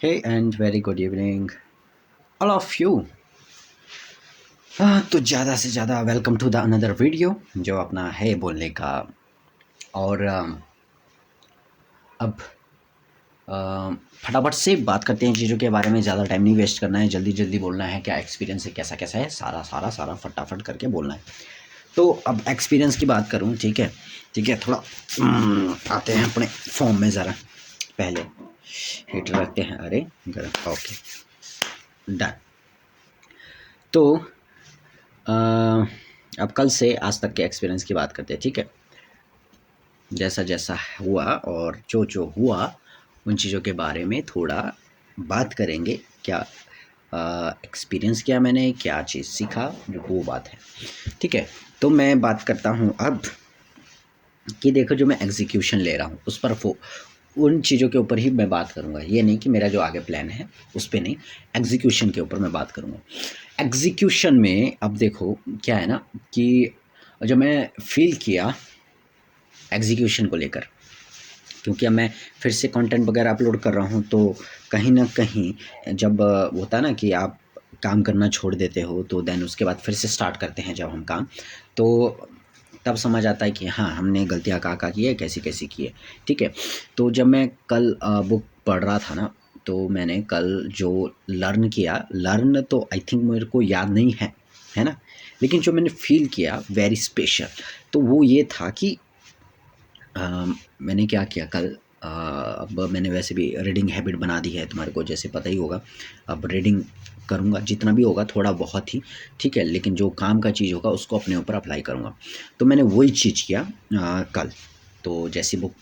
Hey and very good evening, all of you. तो ज़्यादा से ज़्यादा welcome to the another video जो अपना है बोलने का। और अब फटाफट से बात करते हैं चीज़ों के बारे में। ज़्यादा टाइम नहीं वेस्ट करना है, जल्दी जल्दी बोलना है, क्या एक्सपीरियंस है, कैसा कैसा है, सारा सारा सारा फटाफट करके बोलना है। तो अब एक्सपीरियंस की बात करूँ, ठीक है ठीक है। थोड़ा आते हैं अपने फॉर्म में ज़रा। पहले हीटर रखते हैं, अरे गर्म, ओके डन। तो अब कल से आज तक के एक्सपीरियंस की बात करते हैं, ठीक है। जैसा जैसा हुआ और जो हुआ उन चीज़ों के बारे में थोड़ा बात करेंगे। क्या एक्सपीरियंस किया मैंने, क्या चीज़ सीखा, जो वो बात है, ठीक है। तो मैं बात करता हूँ अब कि देखो, जो मैं एग्जीक्यूशन ले रहा हूँ उस पर उन चीज़ों के ऊपर ही मैं बात करूँगा। ये नहीं कि मेरा जो आगे प्लान है उस पे नहीं, एग्जीक्यूशन के ऊपर मैं बात करूँगा। एग्जीक्यूशन में अब देखो क्या है ना, कि जब मैं फील किया एग्जीक्यूशन को लेकर, क्योंकि अब मैं फिर से कंटेंट वगैरह अपलोड कर रहा हूँ, तो कहीं ना कहीं जब होता है ना कि आप काम करना छोड़ देते हो तो देन उसके बाद फिर से स्टार्ट करते हैं जब हम काम, तो तब समझ आता है कि हाँ, हमने गलतियाँ कहाँ की है, कैसी कैसी की है, ठीक है। तो जब मैं कल बुक पढ़ रहा था ना, तो मैंने कल जो लर्न तो आई थिंक मेरे को याद नहीं है ना, लेकिन जो मैंने फील किया वेरी स्पेशल, तो वो ये था कि मैंने क्या किया कल। अब मैंने वैसे भी रीडिंग हैबिट बना दी है, तुम्हारे को जैसे पता ही होगा। अब रीडिंग करूँगा, जितना भी होगा थोड़ा बहुत ही, ठीक है, लेकिन जो काम का चीज़ होगा उसको अपने ऊपर अप्लाई करूँगा। तो मैंने वही चीज़ किया कल। तो जैसी बुक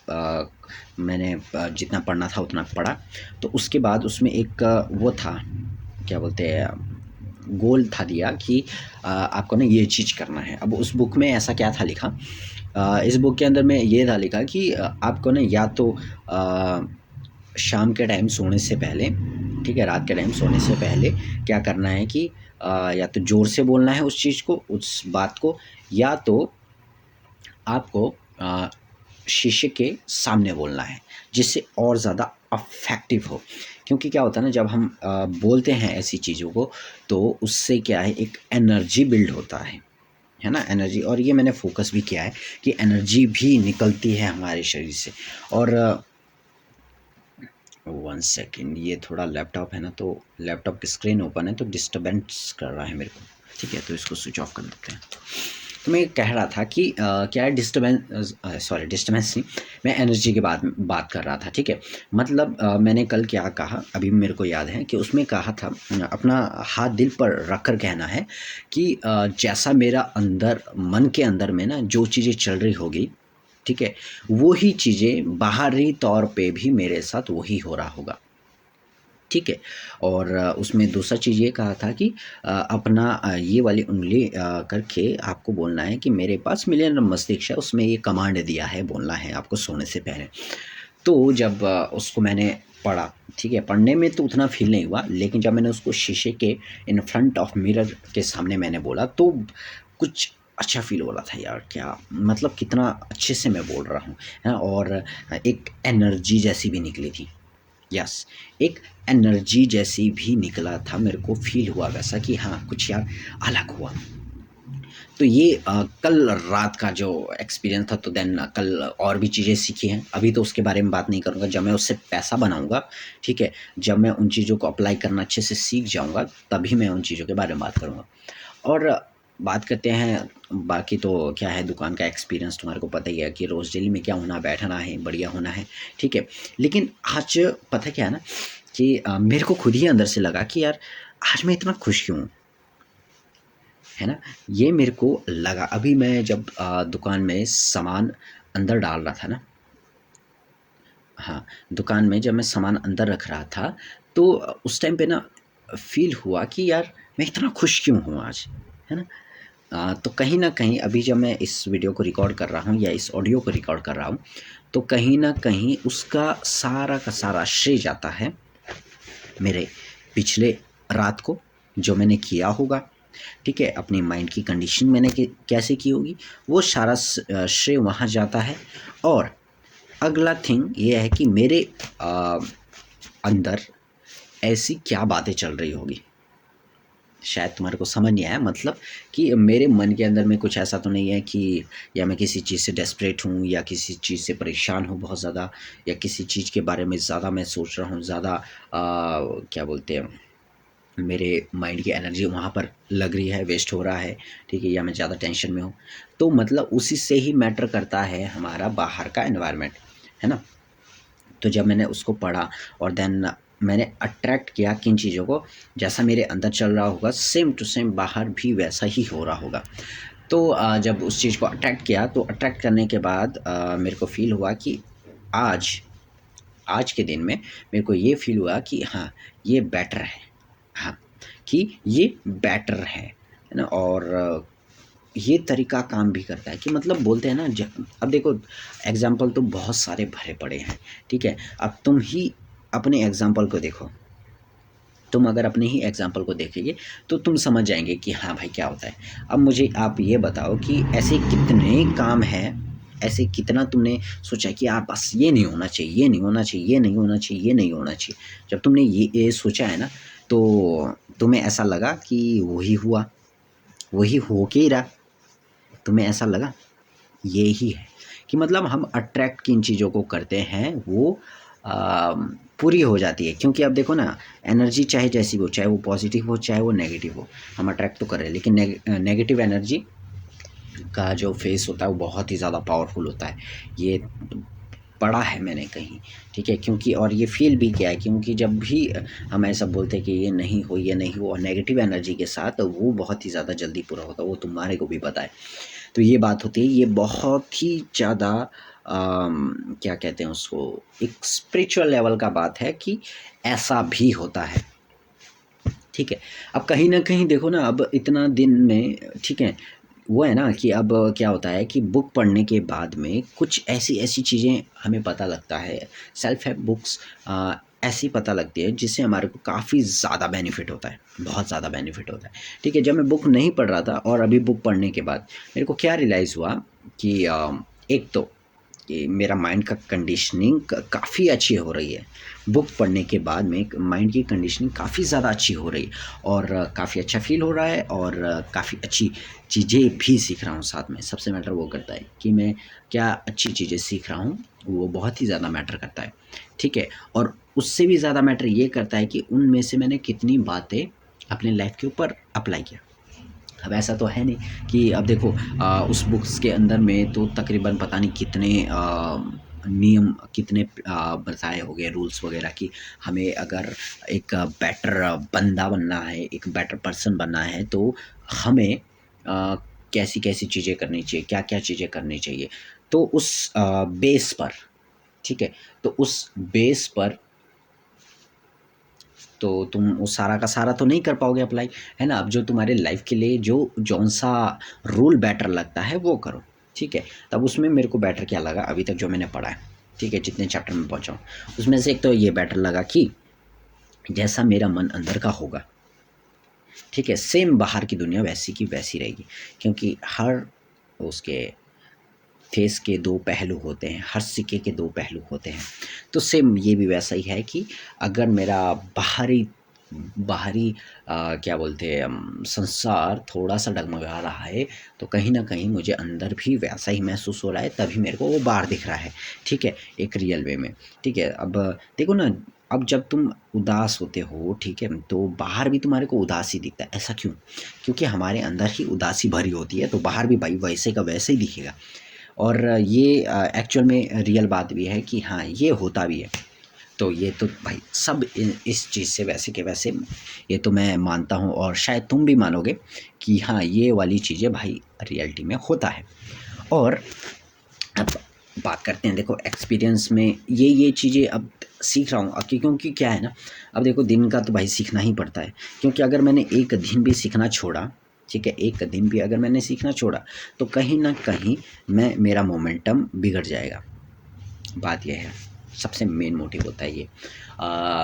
मैंने जितना पढ़ना था उतना पढ़ा। तो उसके बाद उसमें एक वो था, क्या बोलते हैं, गोल था दिया कि आपको ना ये चीज़ करना है। अब उस बुक में ऐसा क्या था लिखा, इस बुक के अंदर में ये था लिखा कि आपको ना या तो शाम के टाइम सोने से पहले, ठीक है, रात के टाइम सोने से पहले क्या करना है कि या तो ज़ोर से बोलना है उस चीज़ को, उस बात को, या तो आपको शीशे के सामने बोलना है, जिससे और ज़्यादा अफेक्टिव हो। क्योंकि क्या होता है ना, जब हम बोलते हैं ऐसी चीज़ों को, तो उससे क्या है, एक एनर्जी बिल्ड होता है ना, एनर्जी। और ये मैंने फोकस भी किया है कि एनर्जी भी निकलती है हमारे शरीर से। और 1 सेकेंड, ये थोड़ा लैपटॉप है ना, तो लैपटॉप की स्क्रीन ओपन है तो डिस्टर्बेंस कर रहा है मेरे को, ठीक है, तो इसको स्विच ऑफ कर देते हैं। तो मैं कह रहा था कि क्या है, डिस्टर्बेंस, सॉरी डिस्टर्बेंस नहीं, मैं एनर्जी के बात कर रहा था, ठीक है। मतलब मैंने कल क्या कहा, अभी मेरे को याद है कि उसमें कहा था, अपना हाथ दिल पर रख कर कहना है कि जैसा मेरा अंदर, मन के अंदर में ना जो चीज़ें चल रही होगी, ठीक है, वही चीज़ें बाहरी तौर पे भी मेरे साथ वही हो रहा होगा, ठीक है। और उसमें दूसरा चीज़ ये कहा था कि अपना ये वाली उंगली करके आपको बोलना है कि मेरे पास मिलियन मस्तिष्क है, उसमें ये कमांड दिया है, बोलना है आपको सोने से पहले। तो जब उसको मैंने पढ़ा, ठीक है, पढ़ने में तो उतना फ़ील नहीं हुआ, लेकिन जब मैंने उसको शीशे के इन फ्रंट ऑफ मिरर के सामने मैंने बोला, तो कुछ अच्छा फ़ील हो रहा था यार, क्या मतलब कितना अच्छे से मैं बोल रहा हूँ, है ना। और एक एनर्जी जैसी भी निकली थी, यस, एक एनर्जी जैसी भी निकला था, मेरे को फ़ील हुआ वैसा कि हाँ, कुछ यार अलग हुआ। तो ये कल रात का जो एक्सपीरियंस था, तो देन कल और भी चीज़ें सीखी हैं। अभी तो उसके बारे में बात नहीं करूँगा, जब मैं उससे पैसा बनाऊँगा, ठीक है, जब मैं उन चीज़ों को अप्लाई करना अच्छे से सीख जाऊँगा, तभी मैं उन चीज़ों के बारे में बात करूँगा। और बात करते हैं, बाकी तो क्या है, दुकान का एक्सपीरियंस तुम्हारे को पता ही है कि रोज़ डेली में क्या होना, बैठना है, बढ़िया होना है, ठीक है। लेकिन आज पता क्या है ना, कि मेरे को खुद ही अंदर से लगा कि यार आज मैं इतना खुश क्यों हूँ, है ना। ये मेरे को लगा अभी मैं जब दुकान में सामान अंदर डाल रहा था ना, हाँ, दुकान में जब मैं सामान अंदर रख रहा था, तो उस टाइम पे ना फ़ील हुआ कि यार मैं इतना खुश क्यों हूँ आज, है ना। तो कहीं न कहीं अभी जब मैं इस वीडियो को रिकॉर्ड कर रहा हूँ या इस ऑडियो को रिकॉर्ड कर रहा हूँ, तो कहीं न कहीं उसका सारा का सारा श्रेय जाता है मेरे पिछले रात को, जो मैंने किया होगा, ठीक है, अपनी माइंड की कंडीशन मैंने कैसे की होगी, वो सारा श्रेय वहाँ जाता है। और अगला थिंग ये है कि मेरे अंदर ऐसी क्या बातें चल रही होगी। शायद तुम्हारे को समझ नहीं आया, मतलब कि मेरे मन के अंदर में कुछ ऐसा तो नहीं है कि या मैं किसी चीज़ से डेस्परेट हूँ या किसी चीज़ से परेशान हूँ बहुत ज़्यादा, या किसी चीज़ के बारे में ज़्यादा मैं सोच रहा हूँ, ज़्यादा क्या बोलते हैं, मेरे माइंड की एनर्जी वहाँ पर लग रही है, वेस्ट हो रहा है, ठीक है, या मैं ज़्यादा टेंशन में हूँ। तो मतलब उसी से ही मैटर करता है हमारा बाहर का एनवायरनमेंट, है ना। तो जब मैंने उसको पढ़ा और देन मैंने अट्रैक्ट किया किन चीज़ों को, जैसा मेरे अंदर चल रहा होगा सेम टू सेम बाहर भी वैसा ही हो रहा होगा। तो जब उस चीज़ को अट्रैक्ट किया तो अट्रैक्ट करने के बाद मेरे को फ़ील हुआ कि आज आज के दिन में मेरे को ये फ़ील हुआ कि हाँ, ये बेटर है। हाँ, कि ये बेटर है ना। और ये तरीका काम भी करता है कि मतलब बोलते हैं ना अब देखो एग्ज़ाम्पल तो बहुत सारे भरे पड़े हैं, ठीक है। अब तुम ही अपने एग्ज़ाम्पल को देखो, तुम अगर अपने ही एग्ज़ाम्पल को देखेंगे तो तुम समझ जाएँगे कि हाँ भाई क्या होता है। अब मुझे आप ये बताओ कि ऐसे कितने काम हैं, ऐसे कितना तुमने सोचा कि यार बस ये नहीं होना चाहिए, ये नहीं होना चाहिए, ये नहीं होना चाहिए, ये नहीं होना चाहिए। जब तुमने ये सोचा है ना, तो तुम्हें ऐसा लगा कि वही हुआ, वही हो के ही रहा, तुम्हें ऐसा लगा यही है कि मतलब हम अट्रैक्ट किन चीज़ों को करते हैं वो अ, पूरी हो जाती है। क्योंकि अब देखो ना, एनर्जी चाहे जैसी हो, चाहे वो पॉजिटिव हो चाहे वो नेगेटिव हो, हम अट्रैक्ट तो कर रहे हैं, लेकिन नेगेटिव एनर्जी का जो फेस होता है वो बहुत ही ज़्यादा पावरफुल होता है। ये पढ़ा है मैंने कहीं, ठीक है। क्योंकि और ये फ़ील भी किया है, क्योंकि जब भी हम ऐसा बोलते हैं कि ये नहीं हो, ये नहीं हो, और नेगेटिव एनर्जी के साथ वो बहुत ही ज़्यादा जल्दी पूरा होता है, वो तुम्हारे को भी पता है। तो ये बात होती है, ये बहुत ही ज़्यादा क्या कहते हैं उसको, एक स्पिरिचुअल लेवल का बात है कि ऐसा भी होता है, ठीक है। अब कहीं न कहीं देखो ना, अब इतना दिन में, ठीक है, वो है ना कि अब क्या होता है कि बुक पढ़ने के बाद में कुछ ऐसी-ऐसी चीज़ें हमें पता लगता है, सेल्फ हेल्प बुक्स ऐसी पता लगती है जिससे हमारे को काफ़ी ज़्यादा बेनिफिट होता है, बहुत ज़्यादा बेनिफिट होता है, ठीक है। जब मैं बुक नहीं पढ़ रहा था और अभी बुक पढ़ने के बाद मेरे को क्या रियलाइज़ हुआ कि एक तो कि मेरा माइंड का कंडीशनिंग काफ़ी अच्छी हो रही है। बुक पढ़ने के बाद में माइंड की कंडीशनिंग काफ़ी ज़्यादा अच्छी हो रही है, और काफ़ी अच्छा फ़ील हो रहा है, और काफ़ी अच्छी चीज़ें भी सीख रहा हूँ साथ में। सबसे मैटर वो करता है कि मैं क्या अच्छी चीज़ें सीख रहा हूँ, वो बहुत ही ज़्यादा मैटर करता है, ठीक है। और उससे भी ज़्यादा मैटर ये करता है कि उनमें से मैंने कितनी बातें अपने लाइफ़ के ऊपर अप्लाई किया। अब ऐसा तो है नहीं कि अब देखो उस बुक्स के अंदर में तो तकरीबन पता नहीं कितने नियम कितने बताए हो गए, रूल्स वगैरह कि हमें अगर एक बेटर बंदा बनना है, एक बेटर पर्सन बनना है, तो हमें कैसी-कैसी चीज़ें करनी चाहिए, क्या-क्या चीज़ें करनी चाहिए। तो उस बेस पर, ठीक है, तो उस बेस पर तो तुम वो सारा का सारा तो नहीं कर पाओगे अप्लाई, है ना? अब जो तुम्हारे लाइफ़ के लिए जो जौन-सा रूल बेटर लगता है वो करो, ठीक है? तब उसमें मेरे को बेटर क्या लगा अभी तक जो मैंने पढ़ा है, ठीक है? जितने चैप्टर में पहुँचा हूँ, उसमें से एक तो ये बेटर लगा कि जैसा मेरा मन अंदर का होगा, ठीक है? सेम बाहर की दुनिया वैसी की वैसी रहेगी, क्योंकि हर उसके फेस के 2 पहलू होते हैं, हर सिक्के के 2 पहलू होते हैं। तो सेम ये भी वैसा ही है कि अगर मेरा बाहरी बाहरी क्या बोलते हैं संसार थोड़ा-सा डगमगा रहा है, तो कहीं न कहीं मुझे अंदर भी वैसा ही महसूस हो रहा है, तभी मेरे को वो बाहर दिख रहा है, ठीक है? एक रियल वे में, ठीक है? अब देखो ना, अब जब तुम उदास होते हो, ठीक है? तो बाहर भी तुम्हारे को उदास ही दिखता है, ऐसा क्यों? क्योंकि हमारे अंदर ही उदासी भरी होती है, तो बाहर भी भाई वैसे का वैसे ही दिखेगा। और ये एक्चुअल में रियल बात भी है कि हाँ, ये होता भी है। तो ये तो भाई सब इस चीज़ से वैसे के वैसे ये तो मैं मानता हूँ, और शायद तुम भी मानोगे कि हाँ, ये वाली चीज़ें भाई रियलिटी में होता है। और अब बात करते हैं, देखो एक्सपीरियंस में ये चीज़ें अब सीख रहा हूँ, क्योंकि क्या है ना, अब देखो दिन का तो भाई सीखना ही पड़ता है, क्योंकि अगर मैंने एक दिन भी सीखना छोड़ा, ठीक है, एक दिन भी अगर मैंने सीखना छोड़ा, तो कहीं न कहीं मेरा मोमेंटम बिगड़ जाएगा। बात ये है, सबसे मेन मोटिव होता है ये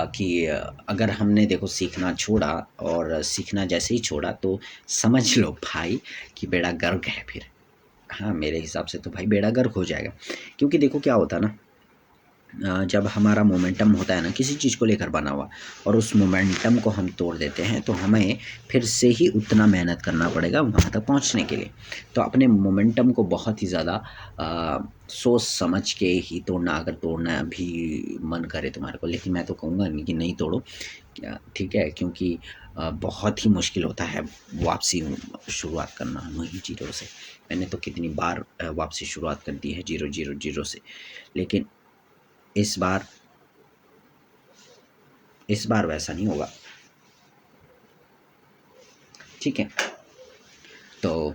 कि अगर हमने देखो सीखना छोड़ा, और सीखना जैसे ही छोड़ा तो समझ लो भाई कि बेड़ा गर्क है फिर। हाँ, मेरे हिसाब से तो भाई बेड़ा गर्क हो जाएगा। क्योंकि देखो क्या होता है ना, जब हमारा मोमेंटम होता है ना किसी चीज़ को लेकर बना हुआ, और उस मोमेंटम को हम तोड़ देते हैं, तो हमें फिर से ही उतना मेहनत करना पड़ेगा वहाँ तक पहुँचने के लिए। तो अपने मोमेंटम को बहुत ही ज़्यादा सोच समझ के ही तोड़ना, अगर तोड़ना भी मन करे तुम्हारे को, लेकिन मैं तो कहूँगा नहीं कि नहीं तोड़ो, क्या ठीक है, क्योंकि बहुत ही मुश्किल होता है वापसी शुरुआत करना वहीं जीरो से। मैंने तो कितनी बार वापसी शुरुआत कर दी है जीरो जीरो जीरो से, लेकिन इस बार वैसा नहीं होगा। ठीक है, तो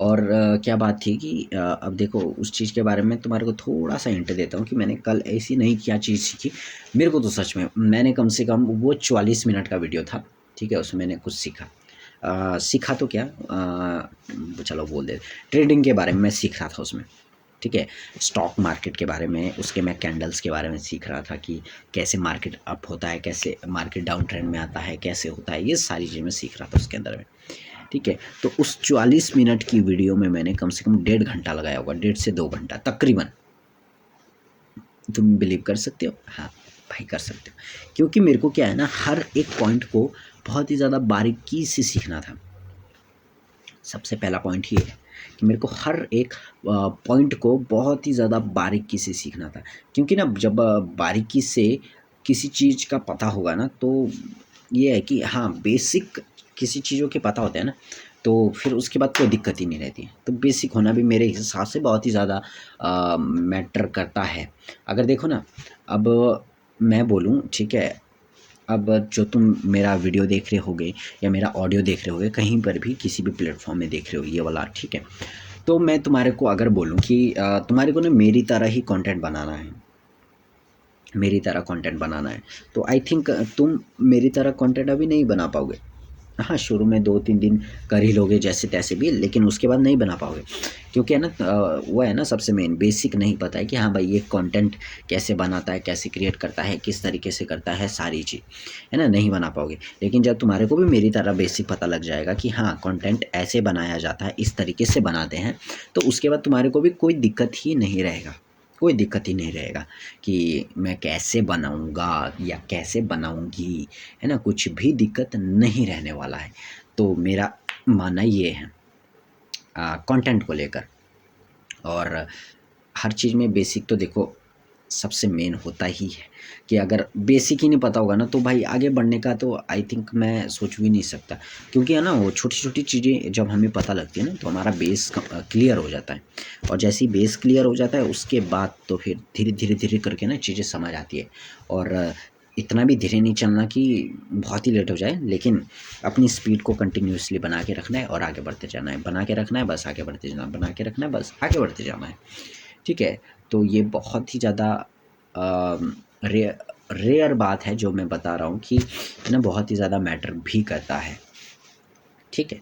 और क्या बात थी कि अब देखो उस चीज़ के बारे में तुम्हारे को थोड़ा सा हिंट देता हूँ कि मैंने कल ऐसी नहीं क्या चीज़ सीखी। मेरे को तो सच में मैंने कम से कम वो 44 मिनट का वीडियो था, ठीक है, उसमें मैंने कुछ सीखा। सीखा तो क्या, चलो बोल दे, ट्रेडिंग के बारे में मैं सीख रहा था उसमें। ठीक है, स्टॉक मार्केट के बारे में, उसके मैं कैंडल्स के बारे में सीख रहा था कि कैसे मार्केट अप होता है, कैसे मार्केट डाउन ट्रेंड में आता है, कैसे होता है, ये सारी चीज़ मैं सीख रहा था उसके अंदर में। ठीक है, तो उस 44 मिनट की वीडियो में मैंने कम से कम 1.5 घंटा लगाया होगा, 1.5 से 2 घंटा तकरीबन। तुम बिलीव कर सकते हो? हाँ भाई कर सकते हो, क्योंकि मेरे को क्या है ना, हर एक पॉइंट को बहुत ही ज़्यादा बारीकी से सीखना था। सबसे पहला पॉइंट ये है कि मेरे को हर एक पॉइंट को बहुत ही ज़्यादा बारीकी से सीखना था, क्योंकि ना जब बारीकी से किसी चीज़ का पता होगा ना, तो ये है कि हाँ बेसिक किसी चीज़ों के पता होते हैं ना, तो फिर उसके बाद कोई दिक्कत ही नहीं रहती है। तो बेसिक होना भी मेरे हिसाब से बहुत ही ज़्यादा मैटर करता है। अगर देखो ना, अब मैं बोलूँ, ठीक है, अब जो तुम मेरा वीडियो देख रहे होगे या मेरा ऑडियो देख रहे होगे, कहीं पर भी किसी भी प्लेटफॉर्म में देख रहे हो ये वाला, ठीक है, तो मैं तुम्हारे को अगर बोलूँ कि तुम्हारे को ना मेरी तरह ही कंटेंट बनाना है, मेरी तरह कंटेंट बनाना है, तो आई थिंक तुम मेरी तरह कंटेंट अभी नहीं बना पाओगे। हाँ, शुरू में 2-3 दिन कर ही लोगे जैसे तैसे भी, लेकिन उसके बाद नहीं बना पाओगे, क्योंकि है ना वो है ना, सबसे मेन बेसिक नहीं पता है कि हाँ भाई ये कंटेंट कैसे बनाता है, कैसे क्रिएट करता है, किस तरीके से करता है, सारी चीज़ है ना, नहीं बना पाओगे। लेकिन जब तुम्हारे को भी मेरी तरह बेसिक पता लग जाएगा कि हाँ कंटेंट ऐसे बनाया जाता है, इस तरीके से बनाते हैं, तो उसके बाद तुम्हारे को भी कोई दिक्कत ही नहीं रहेगा, कोई दिक्कत ही नहीं रहेगा कि मैं कैसे बनाऊँगा या कैसे बनाऊँगी, है ना, कुछ भी दिक्कत नहीं रहने वाला है। तो मेरा मानना ये है कंटेंट को लेकर। और हर चीज़ में बेसिक तो देखो सबसे मेन होता ही है, कि अगर बेसिक ही नहीं पता होगा ना, तो भाई आगे बढ़ने का तो आई थिंक मैं सोच भी नहीं सकता, क्योंकि है ना वो छोटी-छोटी चीज़ें जब हमें पता लगती है ना, तो हमारा बेस क्लियर हो जाता है, और जैसे ही बेस क्लियर हो जाता है उसके बाद तो फिर धीरे-धीरे करके ना चीज़ें समझ आती है। और इतना भी धीरे नहीं चलना कि बहुत ही लेट हो जाए, लेकिन अपनी स्पीड को कंटिन्यूअसली बना के रखना है और आगे बढ़ते जाना है, बना के रखना है बस आगे बढ़ते जाना है, बना के रखना है बस आगे बढ़ते जाना है। ठीक है? तो ये बहुत ही ज़्यादा रे रेयर बात है जो मैं बता रहा हूँ कि है ना, बहुत ही ज़्यादा मैटर भी करता है। ठीक है?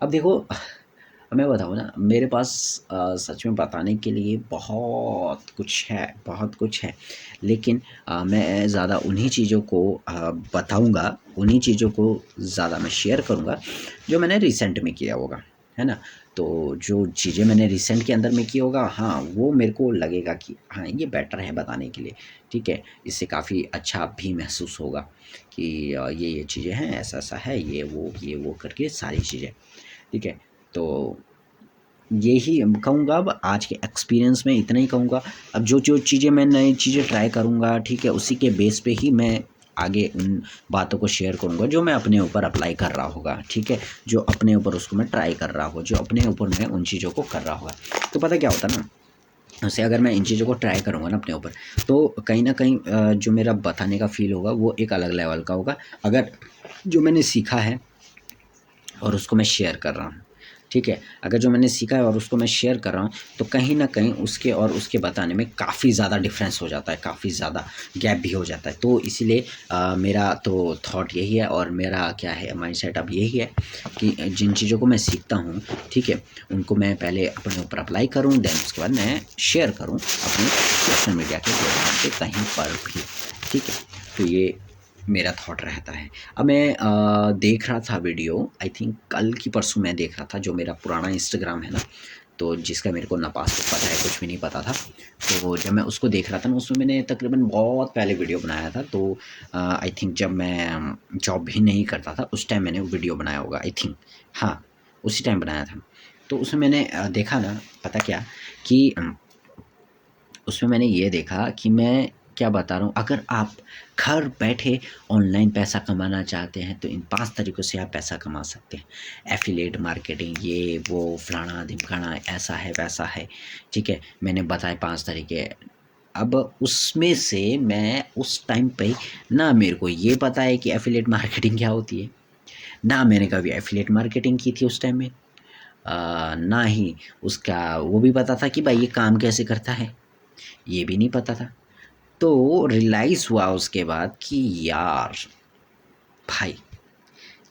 अब देखो, मैं बताऊँ ना, मेरे पास सच में बताने के लिए बहुत कुछ है, बहुत कुछ है। लेकिन मैं ज़्यादा उन्हीं चीज़ों को बताऊँगा, उन्हीं चीज़ों को ज़्यादा मैं शेयर करूँगा जो मैंने रिसेंट में किया होगा, है ना? तो जो चीज़ें मैंने रिसेंट के अंदर में किया होगा, हाँ, वो मेरे को लगेगा कि हाँ, ये बेटर है बताने के लिए, ठीक है? इससे काफ़ी अच्छा भी महसूस होगा कि ये चीज़ें हैं, ऐसा-ऐसा है, ये वो करके सारी चीज़ें, ठीक है? तो यही कहूँगा, अब आज के एक्सपीरियंस में इतना ही कहूँगा। अब जो चीज़ें मैं नई चीज़ें ट्राई करूँगा, ठीक है, उसी के बेस पे ही मैं आगे उन बातों को शेयर करूँगा जो मैं अपने ऊपर अप्लाई कर रहा होगा, ठीक है? जो अपने ऊपर उसको मैं ट्राई कर रहा हूँ, जो अपने ऊपर मैं उन चीज़ों को कर रहा होगा। तो पता क्या होता है ना, जैसे अगर मैं इन चीज़ों को ट्राई करूँगा ना अपने ऊपर, तो कहीं न कहीं जो मेरा बताने का फ़ील होगा वो एक अलग लेवल का होगा। अगर जो मैंने सीखा है और उसको मैं शेयर कर रहा हूँ, ठीक है? अगर जो मैंने सीखा है और उसको मैं शेयर कर रहा हूँ, तो कहीं न कहीं उसके और उसके बताने में काफ़ी ज़्यादा डिफ़रेंस हो जाता है, काफ़ी ज़्यादा गैप भी हो जाता है। तो इसीलिए मेरा तो थॉट यही है, और मेरा क्या है माइंडसेट अब यही है कि जिन चीज़ों को मैं सीखता हूँ, ठीक है? उनको मैं पहले अपने ऊपर अप्लाई करूँ, देन उसके बाद मैं शेयर करूँ अपने सोशल मीडिया के प्लेटफ़ॉर्म पे कहीं पर भी, ठीक है? तो ये मेरा थॉट रहता है। अब मैं देख रहा था वीडियो, आई थिंक कल की परसों मैं देख रहा था, जो मेरा पुराना इंस्टाग्राम है ना, तो जिसका मेरे को ना पासबुक पता है, कुछ भी नहीं पता था। तो जब मैं उसको देख रहा था ना, उसमें मैंने तकरीबन बहुत पहले वीडियो बनाया था। तो आई थिंक जब मैं जॉब भी नहीं करता था उस टाइम मैंने वीडियो बनाया होगा, आई थिंक, हाँ उसी टाइम बनाया था। तो उसमें मैंने देखा ना, पता क्या कि उसमें मैंने ये देखा कि मैं क्या बता रहा हूँ, अगर आप घर बैठे ऑनलाइन पैसा कमाना चाहते हैं तो इन 5 तरीक़ों से आप पैसा कमा सकते हैं। एफ़िलिएट मार्केटिंग, ये वो फलाना ढिमकाना, ऐसा है वैसा है, ठीक है। मैंने बताए 5 तरीके। अब उसमें से मैं उस टाइम पे ना मेरे को ये पता है कि एफ़िलिएट मार्केटिंग क्या होती है, ना मैंने कभी एफ़िलिएट मार्केटिंग की थी उस टाइम में। ना ही उसका वो भी पता था कि भाई ये काम कैसे करता है, ये भी नहीं पता था। तो रियलाइज़ हुआ उसके बाद कि यार भाई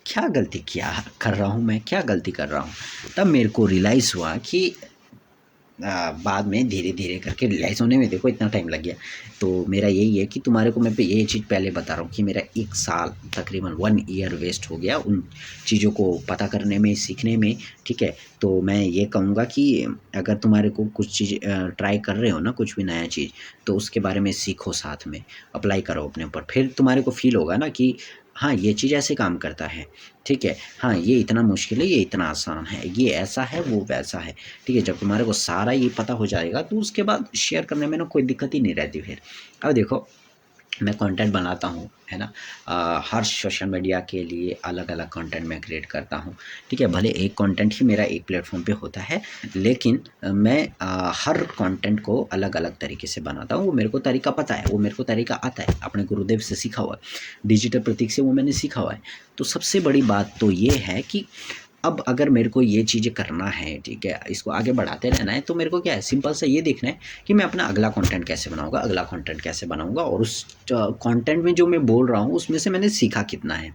क्या गलती किया कर रहा हूँ मैं, क्या गलती कर रहा हूँ। तब मेरे को रियलाइज़ हुआ कि बाद में धीरे-धीरे करके रियलाइज़ होने में देखो इतना टाइम लग गया। तो मेरा यही है कि तुम्हारे को मैं पे ये चीज़ पहले बता रहा हूँ कि मेरा 1 साल तकरीबन 1 ईयर वेस्ट हो गया उन चीज़ों को पता करने में, सीखने में, ठीक है। तो मैं ये कहूँगा कि अगर तुम्हारे को कुछ चीज़ ट्राई कर रहे हो ना, कुछ भी नया चीज़, तो उसके बारे में सीखो, साथ में अप्लाई करो अपने ऊपर। फिर तुम्हारे को फ़ील होगा ना कि हाँ, ये चीज़ ऐसे काम करता है, ठीक है। हाँ, ये इतना मुश्किल है, ये इतना आसान है, ये ऐसा है, वो वैसा है, ठीक है। जब तुम्हारे को सारा ये पता हो जाएगा तो उसके बाद शेयर करने में ना कोई दिक्कत ही नहीं रहती फिर। अब देखो मैं कंटेंट बनाता हूँ, है ना। हर सोशल मीडिया के लिए अलग-अलग कंटेंट मैं क्रिएट करता हूँ, ठीक है। भले एक कंटेंट ही मेरा एक प्लेटफ़ॉर्म पे होता है, लेकिन मैं हर कंटेंट को अलग-अलग तरीके से बनाता हूँ। वो मेरे को तरीका पता है, वो मेरे को तरीका आता है, अपने गुरुदेव से सीखा हुआ है, डिजिटल प्रतीक से वो मैंने सीखा हुआ है। तो सबसे बड़ी बात तो ये है कि अब अगर मेरे को ये चीज़ें करना है, ठीक है, इसको आगे बढ़ाते रहना है, तो मेरे को क्या है, सिंपल सा ये देखना है कि मैं अपना अगला कंटेंट कैसे बनाऊँगा, अगला कंटेंट कैसे बनाऊँगा, और उस कंटेंट में जो मैं बोल रहा हूँ उसमें से मैंने सीखा कितना है,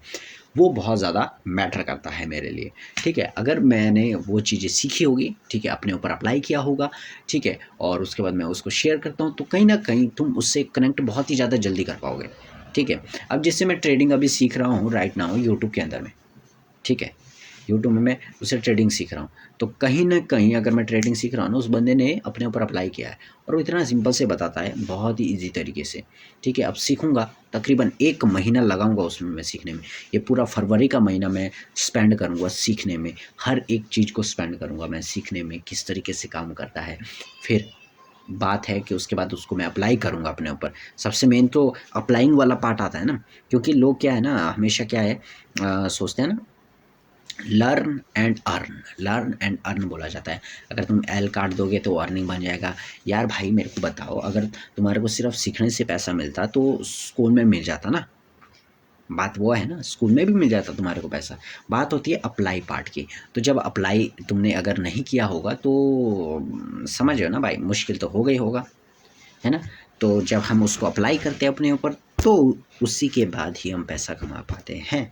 वो बहुत ज़्यादा मैटर करता है मेरे लिए, ठीक है। अगर मैंने वो चीज़ें सीखी होगी, ठीक है, अपने ऊपर अप्लाई किया होगा, ठीक है, और उसके बाद मैं उसको शेयर करता हूँ, तो कहीं न कहीं तुम उससे कनेक्ट बहुत ही ज़्यादा जल्दी कर पाओगे, ठीक है। अब जैसे मैं ट्रेडिंग अभी सीख रहा हूँ राइट नाउ यूट्यूब के अंदर में, ठीक है। यूट्यूब में मैं उससे ट्रेडिंग सीख रहा हूँ, तो कहीं न कहीं अगर मैं ट्रेडिंग सीख रहा हूँ ना, उस बंदे ने अपने ऊपर अप्लाई किया है और वो इतना सिंपल से बताता है, बहुत ही ईज़ी तरीके से, ठीक है। अब सीखूँगा, तकरीबन 1 महीना लगाऊँगा उसमें मैं सीखने में। ये पूरा फरवरी का महीना मैं स्पेंड करूँगा सीखने में, हर एक चीज़ को स्पेंड करूँगा मैं सीखने में, किस तरीके से काम करता है। फिर बात है कि उसके बाद उसको मैं अप्लाई करूँगा अपने ऊपर। सबसे मेन तो अप्लाइंग वाला पार्ट आता है ना, क्योंकि लोग क्या है ना, हमेशा क्या है, सोचते हैं ना, लर्न एंड अर्न बोला जाता है। अगर तुम एल काट दोगे तो अर्निंग बन जाएगा। यार भाई मेरे को बताओ, अगर तुम्हारे को सिर्फ सीखने से पैसा मिलता तो स्कूल में मिल जाता ना। बात वो है ना, स्कूल में भी मिल जाता तुम्हारे को पैसा। बात होती है अप्लाई पार्ट की। तो जब अप्लाई तुमने अगर नहीं किया होगा तो समझ रहे हो ना भाई, मुश्किल तो हो गई होगा, है ना। तो जब हम उसको अप्लाई करते हैं अपने ऊपर, तो उसी के बाद ही हम पैसा कमा पाते हैं।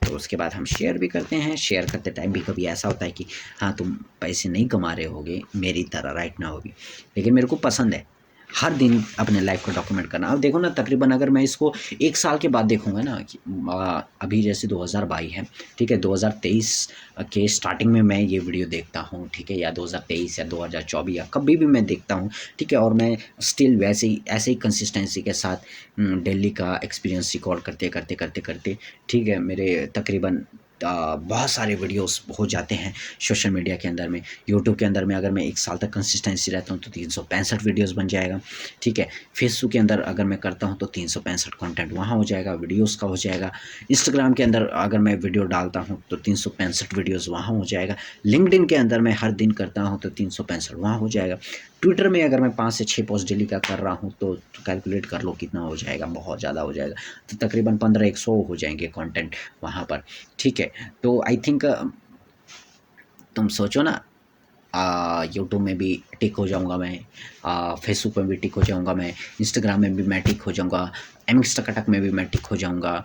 तो उसके बाद हम शेयर भी करते हैं। शेयर करते टाइम भी कभी ऐसा होता है कि हाँ, तुम पैसे नहीं कमा रहे होगे मेरी तरह राइट नाउ भी, लेकिन मेरे को पसंद है हर दिन अपने लाइफ को डॉक्यूमेंट करना। अब देखो ना, तकरीबन अगर मैं इसको 1 साल के बाद देखूँगा ना कि अभी जैसे 2022 है, ठीक है, 2023 के स्टार्टिंग में मैं ये वीडियो देखता हूँ, ठीक है, या 2023 या 2024 या कभी भी मैं देखता हूँ, ठीक है, और मैं स्टिल वैसे ही ऐसे ही कंसिस्टेंसी के साथ डेली का एक्सपीरियंस रिकॉर्ड करते, ठीक है, मेरे तकरीबन बहुत सारे वीडियोस हो जाते हैं सोशल मीडिया के अंदर में। यूट्यूब के अंदर में अगर मैं 1 साल तक कंसिस्टेंसी रहता हूँ तो 365 वीडियोस बन जाएगा, ठीक है। फेसबुक के अंदर अगर मैं करता हूँ तो 365 कंटेंट वहाँ हो जाएगा, वीडियोस का हो जाएगा। इंस्टाग्राम के अंदर अगर मैं वीडियो डालता हूँ तो 365 वीडियोस वहाँ हो जाएगा। लिंक्डइन के अंदर मैं हर दिन करता हूँ तो 365 वहाँ हो जाएगा। ट्विटर में अगर मैं 5 से 6 पोस्ट डेली का कर रहा हूँ तो कैलकुलेट कर लो कितना हो जाएगा, बहुत ज़्यादा हो जाएगा। तो तकरीबन 15-100 हो जाएँगे कंटेंट वहाँ पर, ठीक है। तो आई थिंक तुम सोचो ना, यूट्यूब में भी टिक हो जाऊँगा मैं, फेसबुक में भी टिक हो जाऊँगा मैं, इंस्टाग्राम में भी मैं टिक हो जाऊँगा, एमएक्स टकाटक में भी मैं टिक हो जाऊँगा,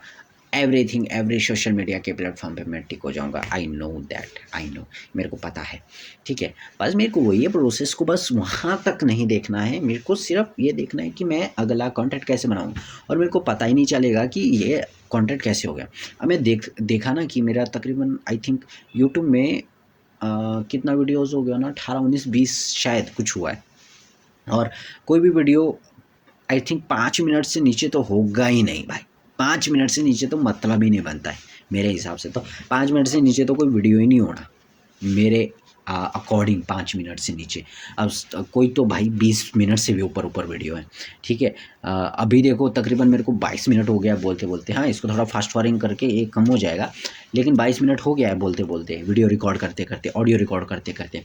एवरीथिंग एवरी सोशल मीडिया के प्लेटफॉर्म पे मैं टिक हो जाऊँगा। I know that, I know, मेरे को पता है, ठीक है। बस मेरे को वही है, प्रोसेस को बस वहाँ तक नहीं देखना है, मेरे को सिर्फ ये देखना है कि मैं अगला कंटेंट कैसे बनाऊँ, और मेरे को पता ही नहीं चलेगा कि ये कंटेंट कैसे हो गया। अब मैं देखा ना कि मेरा तकरीबन आई थिंक यूट्यूब में कितना वीडियोज़ हो गया ना, 18, 19, 20 शायद कुछ हुआ है। और कोई भी वीडियो आई थिंक 5 मिनट से नीचे तो होगा ही नहीं भाई। 5 मिनट से नीचे तो मतलब ही नहीं बनता है मेरे हिसाब से। तो 5 मिनट से नीचे तो कोई वीडियो ही नहीं होना मेरे अकॉर्डिंग। 5 मिनट से नीचे अब कोई तो भाई 20 मिनट से भी ऊपर ऊपर वीडियो है, ठीक है। अभी देखो तकरीबन मेरे को 22 मिनट हो गया बोलते बोलते। हाँ, इसको थोड़ा फास्ट फॉरवर्डिंग करके ये कम हो जाएगा, लेकिन 22 मिनट हो गया है बोलते बोलते, वीडियो रिकॉर्ड करते करते, ऑडियो रिकॉर्ड करते करते।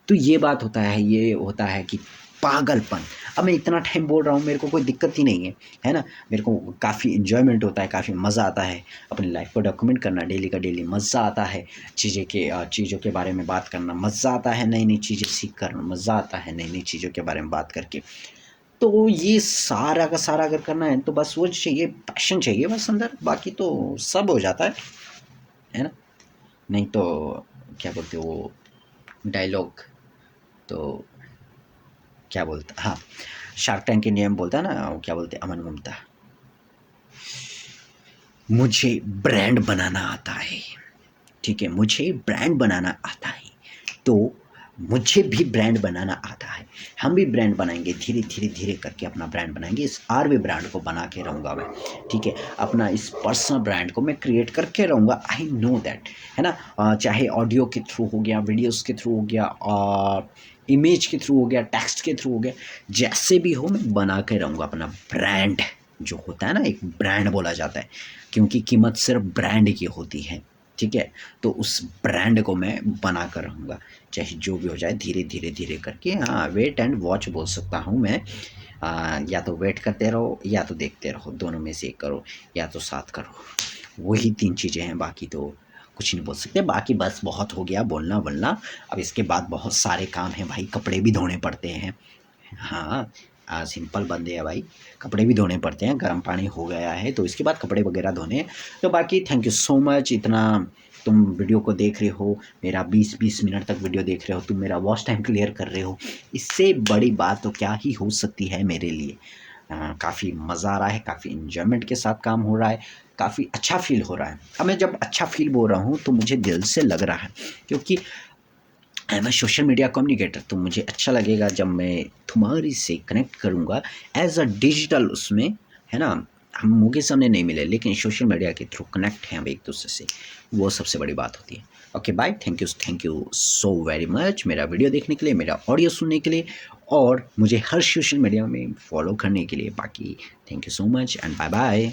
तो ये बात होता है, ये होता है कि पागलपन। अब मैं इतना टाइम बोल रहा हूँ, मेरे को कोई दिक्कत ही नहीं है ना। मेरे को काफ़ी इन्जॉयमेंट होता है, काफ़ी मज़ा आता है अपनी लाइफ को डॉक्यूमेंट करना, डेली का डेली मज़ा आता है। चीज़ों के बारे में बात करना मज़ा आता है, नई नई चीज़ें सीख कर मज़ा आता है, नई नई चीज़ों के बारे में बात करके। तो ये सारा का सारा अगर करना है तो बस वो चाहिए, पैशन चाहिए बस अंदर, बाकी तो सब हो जाता है ना। नहीं तो क्या बोलते हो वो डायलॉग, तो क्या बोलता, हाँ, शार्क टैंक के नियम बोलता है ना, वो क्या बोलते अमन ममता, मुझे ब्रांड बनाना आता है, ठीक है, मुझे ब्रांड बनाना आता है। तो मुझे भी ब्रांड बनाना आता है, हम भी ब्रांड बनाएंगे, धीरे धीरे धीरे करके अपना ब्रांड बनाएंगे। इस आरवी ब्रांड को बना के रहूँगा मैं, ठीक है। अपना इस पर्सनल ब्रांड को मैं क्रिएट करके रहूँगा, आई नो दैट, है ना। चाहे ऑडियो के थ्रू हो गया, वीडियोस के थ्रू हो गया, और इमेज के थ्रू हो गया, टेक्स्ट के थ्रू हो गया, जैसे भी हो मैं बना के रहूँगा अपना ब्रांड। जो होता है ना, एक ब्रांड बोला जाता है, क्योंकि कीमत सिर्फ ब्रांड की होती है, ठीक है। तो उस ब्रांड को मैं बना कर रहूँगा, चाहे जो भी हो जाए, धीरे धीरे धीरे करके। हाँ, वेट एंड वॉच बोल सकता हूँ मैं। या तो वेट करते रहो या तो देखते रहो, दोनों में से एक करो, या तो साथ करो। वही 3 चीज़ें हैं, बाकी तो कुछ नहीं बोल सकते। बाकी बस बहुत हो गया बोलना बोलना, अब इसके बाद बहुत सारे काम हैं भाई, कपड़े भी धोने पड़ते हैं। हाँ, सिंपल बंदे हैं भाई, कपड़े भी धोने पड़ते हैं, गर्म पानी हो गया है तो इसके बाद कपड़े वगैरह धोने हैं। तो बाकी थैंक यू सो मच, इतना तुम वीडियो को देख रहे हो, मेरा 20-20 मिनट तक वीडियो देख रहे हो, तुम मेरा वॉच टाइम क्लियर कर रहे हो, इससे बड़ी बात तो क्या ही हो सकती है मेरे लिए। काफ़ी मज़ा आ रहा है, काफ़ी इन्जॉयमेंट के साथ काम हो रहा है, काफ़ी अच्छा फ़ील हो रहा है। अब मैं जब अच्छा फ़ील बोल रहा हूँ तो मुझे दिल से लग रहा है, क्योंकि I am a social media communicator. तो मुझे अच्छा लगेगा जब मैं तुम्हारी से कनेक्ट करूँगा एज अ डिजिटल उसमें, है ना। हम मुँह के सामने नहीं मिले, लेकिन सोशल मीडिया के थ्रू कनेक्ट हैं हम एक दूसरे से, वो सबसे बड़ी बात होती है। Okay bye, thank you so very much मेरा वीडियो देखने के लिए, मेरा ऑडियो सुनने के लिए, और मुझे हर सोशल मीडिया में फॉलो करने के लिए। बाकी thank you so much and bye bye.